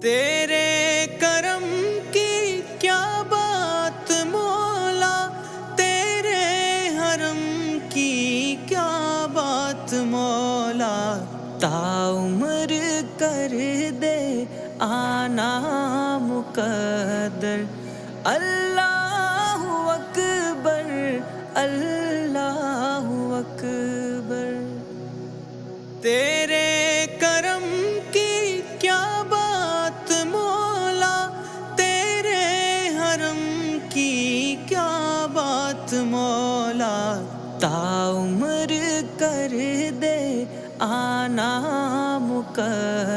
تیرے کرم کی کیا بات مولا، تیرے حرم کی کیا بات مولا، عمر کر دے آنا مقدر، اللہ اکبر اللہ اکبر۔ تیرے کرم کی کیا بات مولا، تیرے حرم کی کیا بات مولا، عمر کر دے آنا مقدر۔